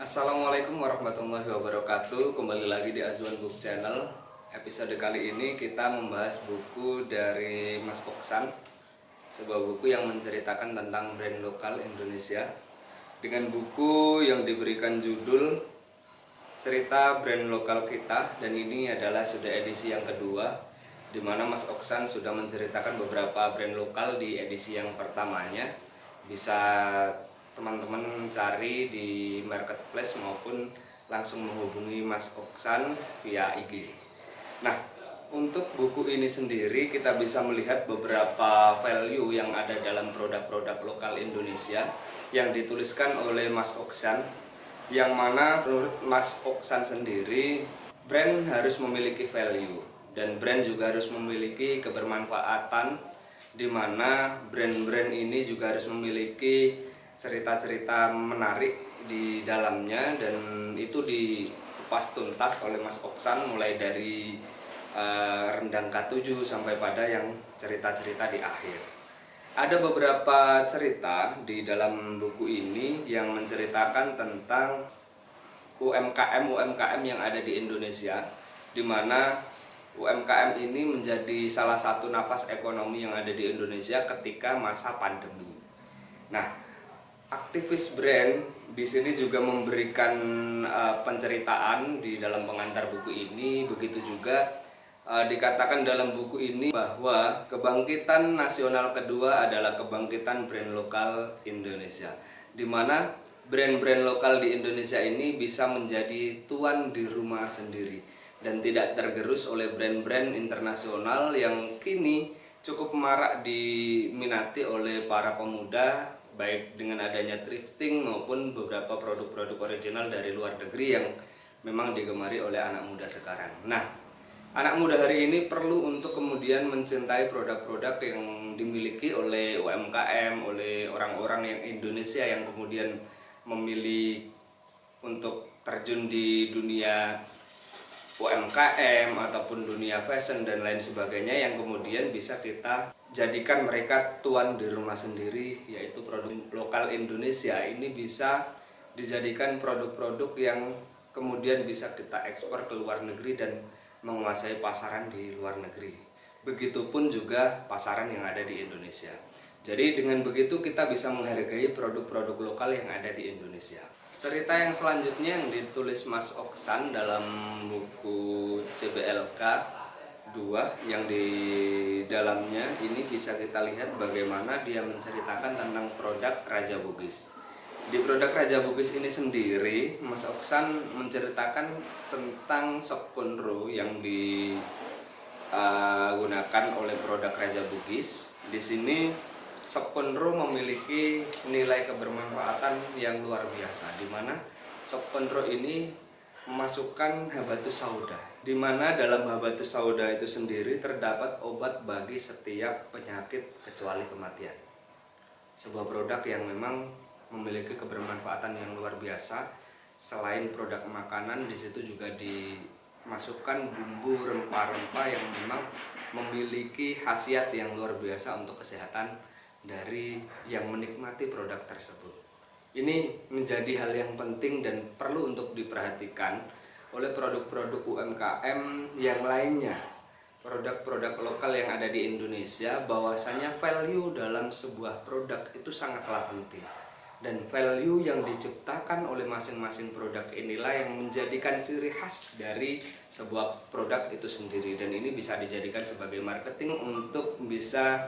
Assalamualaikum warahmatullahi wabarakatuh. Kembali lagi di Azwan Book Channel. Episode kali ini kita membahas buku dari Mas Oksan, sebuah buku yang menceritakan tentang brand lokal Indonesia, dengan buku yang diberikan judul Cerita Brand Lokal Kita. Dan ini adalah sudah edisi yang kedua, di mana Mas Oksan sudah menceritakan beberapa brand lokal di edisi yang pertamanya. Bisa teman-teman cari di marketplace maupun langsung menghubungi Mas Oksan via IG. Nah, untuk buku ini sendiri kita bisa melihat beberapa value yang ada dalam produk-produk lokal Indonesia yang dituliskan oleh Mas Oksan, yang mana menurut Mas Oksan sendiri brand harus memiliki value dan brand juga harus memiliki kebermanfaatan, di mana brand-brand ini juga harus memiliki cerita-cerita menarik di dalamnya, dan itu dikupas tuntas oleh Mas Oksan mulai dari Rendang K7 sampai pada yang cerita-cerita di akhir. Ada beberapa cerita di dalam buku ini yang menceritakan tentang UMKM yang ada di Indonesia, di mana UMKM ini menjadi salah satu nafas ekonomi yang ada di Indonesia ketika masa pandemi. Nah, aktivis brand di sini juga memberikan penceritaan di dalam pengantar buku ini. Begitu juga dikatakan dalam buku ini bahwa kebangkitan nasional kedua adalah kebangkitan brand lokal Indonesia, di mana brand-brand lokal di Indonesia ini bisa menjadi tuan di rumah sendiri dan tidak tergerus oleh brand-brand internasional yang kini cukup marak diminati oleh para pemuda, baik dengan adanya thrifting maupun beberapa produk-produk original dari luar negeri yang memang digemari oleh anak muda sekarang. Nah, anak muda hari ini perlu untuk kemudian mencintai produk-produk yang dimiliki oleh UMKM, oleh orang-orang yang Indonesia yang kemudian memilih untuk terjun di dunia UMKM ataupun dunia fashion dan lain sebagainya, yang kemudian bisa kita jadikan mereka tuan di rumah sendiri, yaitu produk lokal Indonesia ini bisa dijadikan produk-produk yang kemudian bisa kita ekspor ke luar negeri dan menguasai pasaran di luar negeri. Begitupun juga pasaran yang ada di Indonesia. Jadi dengan begitu kita bisa menghargai produk-produk lokal yang ada di Indonesia. Cerita yang selanjutnya yang ditulis Mas Oksan dalam buku CBLK 2, yang di dalamnya ini bisa kita lihat bagaimana dia menceritakan tentang produk Raja Bugis. Di produk Raja Bugis ini sendiri, Mas Oksan menceritakan tentang sok ponro yang digunakan oleh produk Raja Bugis. Di sini sok ponro memiliki nilai kebermanfaatan yang luar biasa, di mana sok ponro ini memasukkan habatus sauda, di mana dalam habatus sauda itu sendiri terdapat obat bagi setiap penyakit kecuali kematian. Sebuah produk yang memang memiliki kebermanfaatan yang luar biasa. Selain produk makanan, di situ juga dimasukkan bumbu rempah-rempah yang memang memiliki khasiat yang luar biasa untuk kesehatan dari yang menikmati produk tersebut. Ini menjadi hal yang penting dan perlu untuk diperhatikan oleh produk-produk UMKM yang lainnya, produk-produk lokal yang ada di Indonesia, bahwasanya value dalam sebuah produk itu sangatlah penting. Dan value yang diciptakan oleh masing-masing produk inilah yang menjadikan ciri khas dari sebuah produk itu sendiri. Dan ini bisa dijadikan sebagai marketing untuk bisa